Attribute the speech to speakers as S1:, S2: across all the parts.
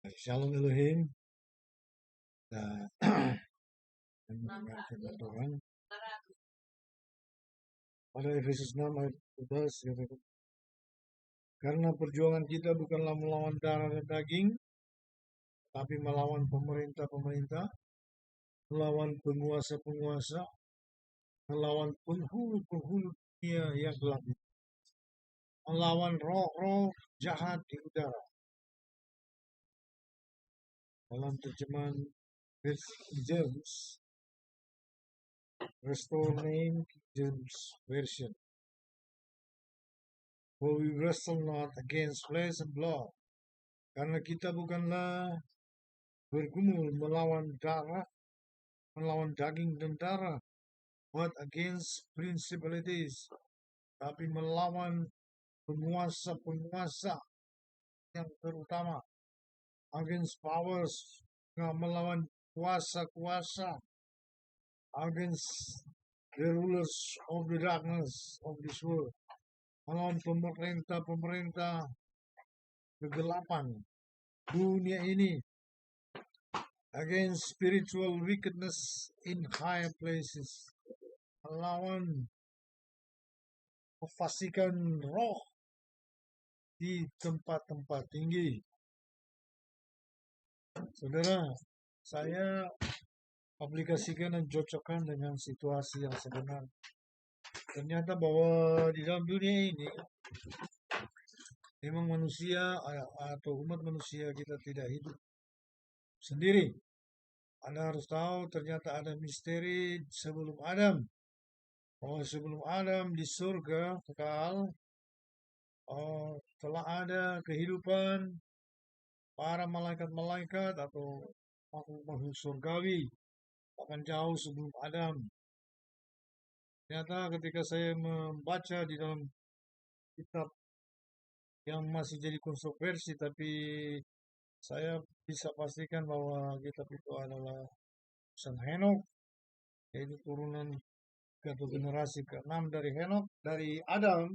S1: Shalom Elohim. Dan firman Tuhan pada Efesus 6 ayat 11 katakan, karena perjuangan kita bukanlah melawan darah dan daging, tapi melawan pemerintah-pemerintah, melawan penguasa-penguasa, melawan penghulu-penghulu dunia yang gelap, melawan roh-roh jahat di udara. Dalam terjemahan versi James, Restore Name James Version. For we wrestle not against flesh and blood. Karena kita bukanlah bergumul melawan daging dan darah, but against principalities, tapi melawan penguasa-penguasa yang terutama, against powers, melawan kuasa-kuasa, against the rulers of the darkness of this world, melawan pemerintah-pemerintah kegelapan dunia ini, against spiritual wickedness in high places, melawan kefasikan roh di tempat-tempat tinggi. Saudara, saya aplikasikan dan cocokkan dengan situasi yang sebenarnya. Ternyata bahwa di dalam dunia ini memang manusia atau umat manusia kita tidak hidup sendiri. Anda harus tahu ternyata ada misteri sebelum Adam. Bahwa sebelum Adam di surga kekal, telah ada kehidupan para malaikat-malaikat atau makhluk-makhluk surgawi bahkan jauh sebelum Adam. Ternyata ketika saya membaca di dalam kitab yang masih jadi kontroversi, tapi saya bisa pastikan bahwa kitab itu adalah urusan Henok, yaitu turunan atau generasi ke-6 dari Henok, dari Adam.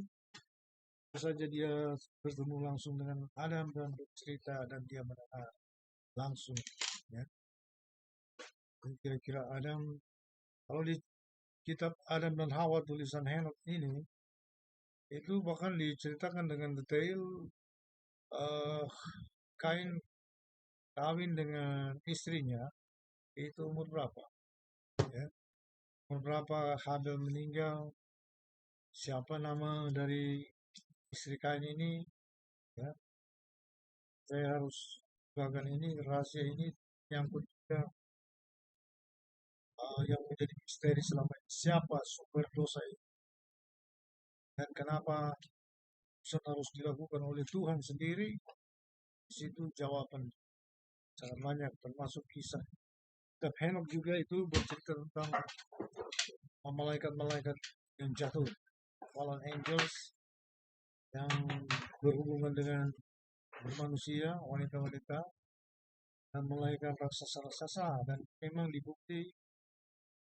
S1: Saja dia bertemu langsung dengan Adam dan bercerita dan dia mendengar langsung, ya. Kira-kira Adam, kalau di kitab Adam dan Hawa tulisan Henok ini, itu bahkan diceritakan dengan detail Kain kawin dengan istrinya itu umur berapa, ya. Umur berapa Habel meninggal, siapa nama dari istri Kain ini, ya. Saya harus bagian ini, rahasia ini yang ketiga, yang menjadi misteri selama ini, siapa sumber dosa ini dan kenapa harus dilakukan oleh Tuhan sendiri. Di situ jawaban sangat banyak, termasuk kisah kitab Henok juga itu bercerita tentang malaikat-malaikat yang jatuh, fallen angels, yang berhubungan dengan manusia, wanita-wanita, dan malaikat raksasa-raksasa. Dan memang dibukti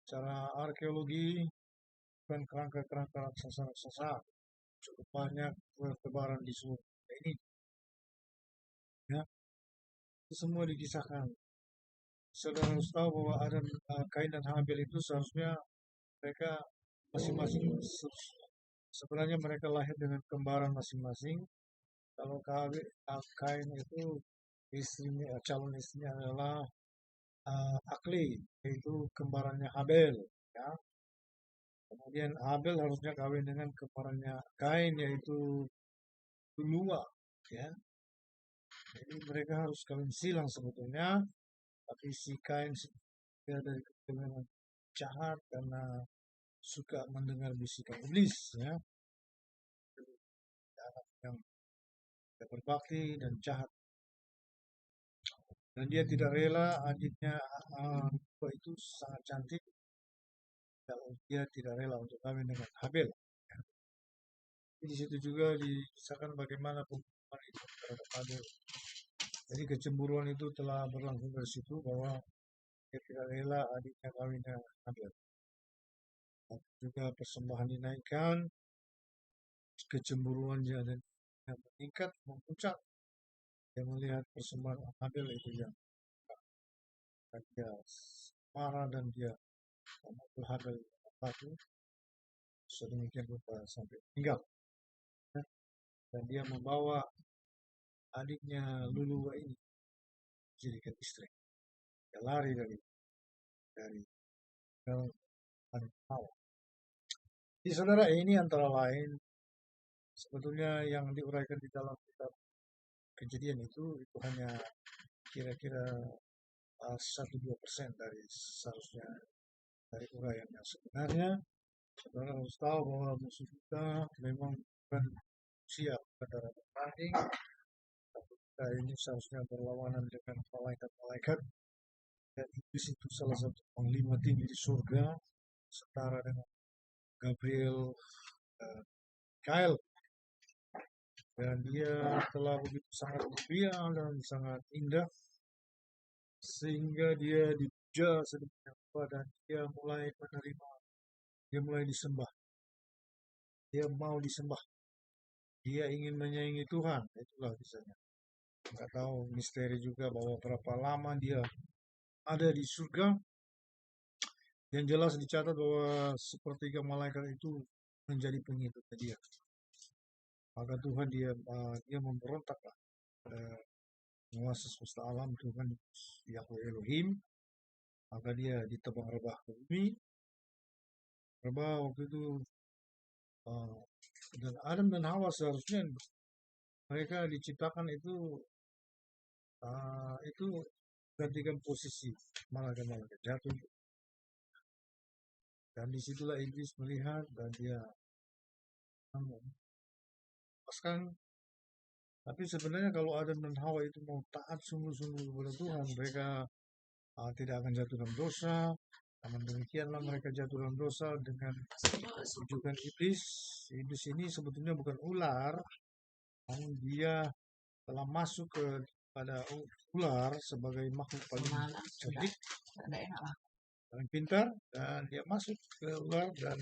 S1: secara arkeologi bukan kerangka-kerangka raksasa-raksasa, cukup banyak bertebaran di seluruh dunia ini, ya. Itu semua dikisahkan. Saudara harus tahu bahwa Adam, Kain dan Habel itu seharusnya mereka masing-masing, sebenarnya mereka lahir dengan kembaran masing-masing. Kalau Kain itu istrinya, calon istrinya adalah Akli, yaitu kembarannya Habel, ya. Kemudian Habel harusnya kawin dengan kembarannya Kain, yaitu Lua, ya. Jadi mereka harus kawin silang sebetulnya, tapi si Kain dia dari keturunan jahat karena suka mendengar bisikan iblis, ya. Yang berbakti dan jahat. Dan dia tidak rela adiknya itu sangat cantik, kalau dia tidak rela untuk kawin dengan Habel. Di situ juga dikisahkan bagaimana pembunuhan itu terhadap Habel. Jadi kecemburuan itu telah berlangsung dari situ, bahwa dia tidak rela adiknya kawin dengan Habel. Dan juga persembahan dinaikkan, kecemburuan dia dan meningkat, memuncak. Dia melihat persembahan Abel itu yang dia marah dan dia memukul Habel dengan batu sedemikian rupa sampai meninggal. Dan dia membawa adiknya Luluwa ini jadikan istri. Dia lari dari Adam Hawa. Jadi saudara, ini antara lain sebetulnya yang diuraikan di dalam kitab Kejadian itu hanya kira-kira 1-2% dari seharusnya dari uraian yang sebenarnya. Saudara harus tahu bahwa musuh kita memang bukan manusia, bukan darah daging. Kita ini seharusnya berlawanan dengan malaikat-malaikat. Dan iblis itu salah satu panglima tinggi di surga, setara dengan Gabriel, Mikael. Dan dia telah begitu sangat mulia dan sangat indah, sehingga dia dipuja sedemikian rupa dan dia mulai menerima, dia mulai disembah. Dia mau disembah. Dia ingin menyaingi Tuhan. Itulah kisahnya. Nggak tahu misteri juga bahwa berapa lama dia ada di surga. Yang jelas dicatat bahwa sepertiga malaikat itu menjadi pengikutnya dia. Maka Tuhan dia memberontak lah pada penguasa semesta alam, Tuhan Yahweh Elohim. Maka dia ditebang rebah ke bumi. Rebah waktu itu dan Adam dan Hawa seharusnya mereka diciptakan itu gantikan posisi malaikat-malaikat jatuh. Dan disitulah iblis melihat dan dia melepaskan. Tapi sebenarnya kalau Adam dan Hawa itu mau taat sungguh-sungguh kepada Tuhan, mereka tidak akan jatuh dalam dosa. Namun demikianlah mereka jatuh dalam dosa dengan rujukan iblis. Iblis ini sebetulnya bukan ular, namun dia telah masuk pada ular sebagai makhluk paling cerdik, paling pintar, dan dia masuk ke ular dan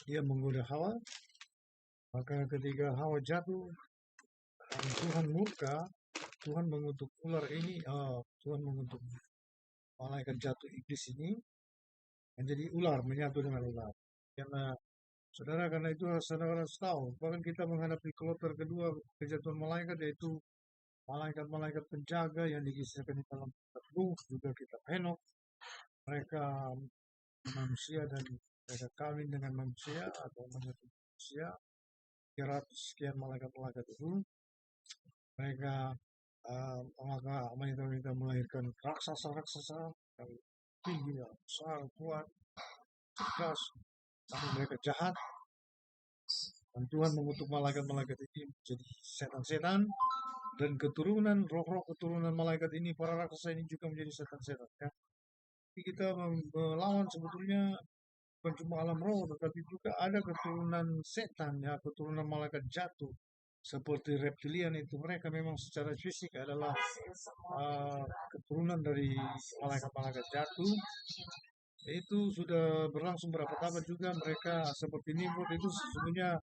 S1: dia menggoda Hawa. Maka ketika Hawa jatuh, Tuhan murka, Tuhan mengutuk ular ini, Tuhan mengutuk malaikat jatuh iblis ini menjadi ular, menyatu dengan ular. Karena itu saudara harus tahu, bahkan kita menghadapi kloter kedua kejatuhan malaikat, yaitu malaikat-malaikat penjaga yang dikisahkan di dalam kitab Nuh, juga kitab Henokh. Mereka manusia dan mereka kawin dengan manusia atau menyatu manusia. 300 sekian malaikat-malaikat itu mereka mereka melahirkan raksasa-raksasa yang tinggi, besar, kuat, cerdas, tapi mereka jahat. Dan Tuhan mengutuk malaikat-malaikat ini menjadi setan-setan, dan keturunan roh-roh keturunan malaikat ini, para raksasa ini juga menjadi setan-setan. Ya. Jadi kita melawan sebetulnya bukan cuma alam roh, tetapi juga ada keturunan setan, ya, keturunan malaikat jatuh. Seperti reptilian itu, mereka memang secara fisik adalah keturunan dari malaikat-malaikat jatuh. Itu sudah berlangsung berapa tahun juga. Mereka seperti Nimrod itu sesungguhnya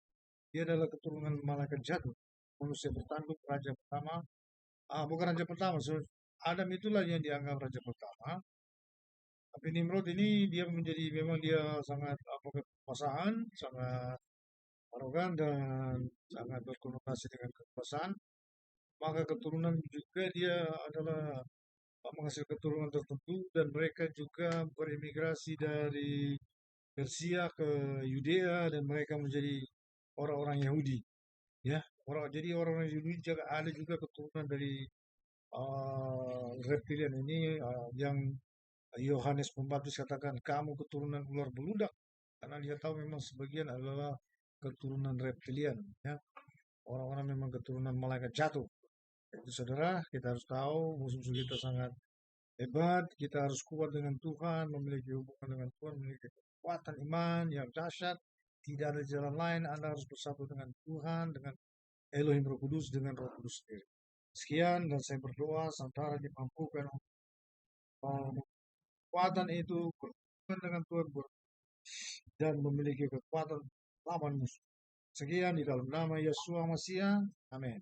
S1: dia adalah keturunan malaikat jatuh, manusia bertanduk, raja pertama. Bukan raja pertama, Adam itulah yang dianggap raja pertama. Tapi Nimrod ini dia memang dia sangat kekuasaan, sangat arogan dan sangat berkonotasi dengan kekuasaan. Maka keturunan juga dia adalah menghasilkan keturunan tertentu, dan mereka juga berimigrasi dari Persia ke Yudea dan mereka menjadi orang-orang Yahudi. Ya, jadi orang-orang Yahudi juga ada juga keturunan dari reptilian ini yang Yohanes Pembaptis katakan kamu keturunan ular beludak, karena dia tahu memang sebagian adalah keturunan reptilian, ya, orang-orang memang keturunan malaikat jatuh. Jadi saudara, kita harus tahu musuh-musuh kita sangat hebat, kita harus kuat dengan Tuhan, memiliki hubungan dengan Tuhan, memiliki kekuatan iman yang dahsyat. Tidak ada jalan lain, Anda harus bersatu dengan Tuhan, dengan Elohim Roh Kudus, dengan Roh Kudus sendiri. Sekian, dan saya berdoa saudara dimampukan kekuatan itu, berhubungan dengan Tuhan, dan memiliki kekuatan lawan musuh. Sekian di dalam nama Yeshua Mashiach. Amin.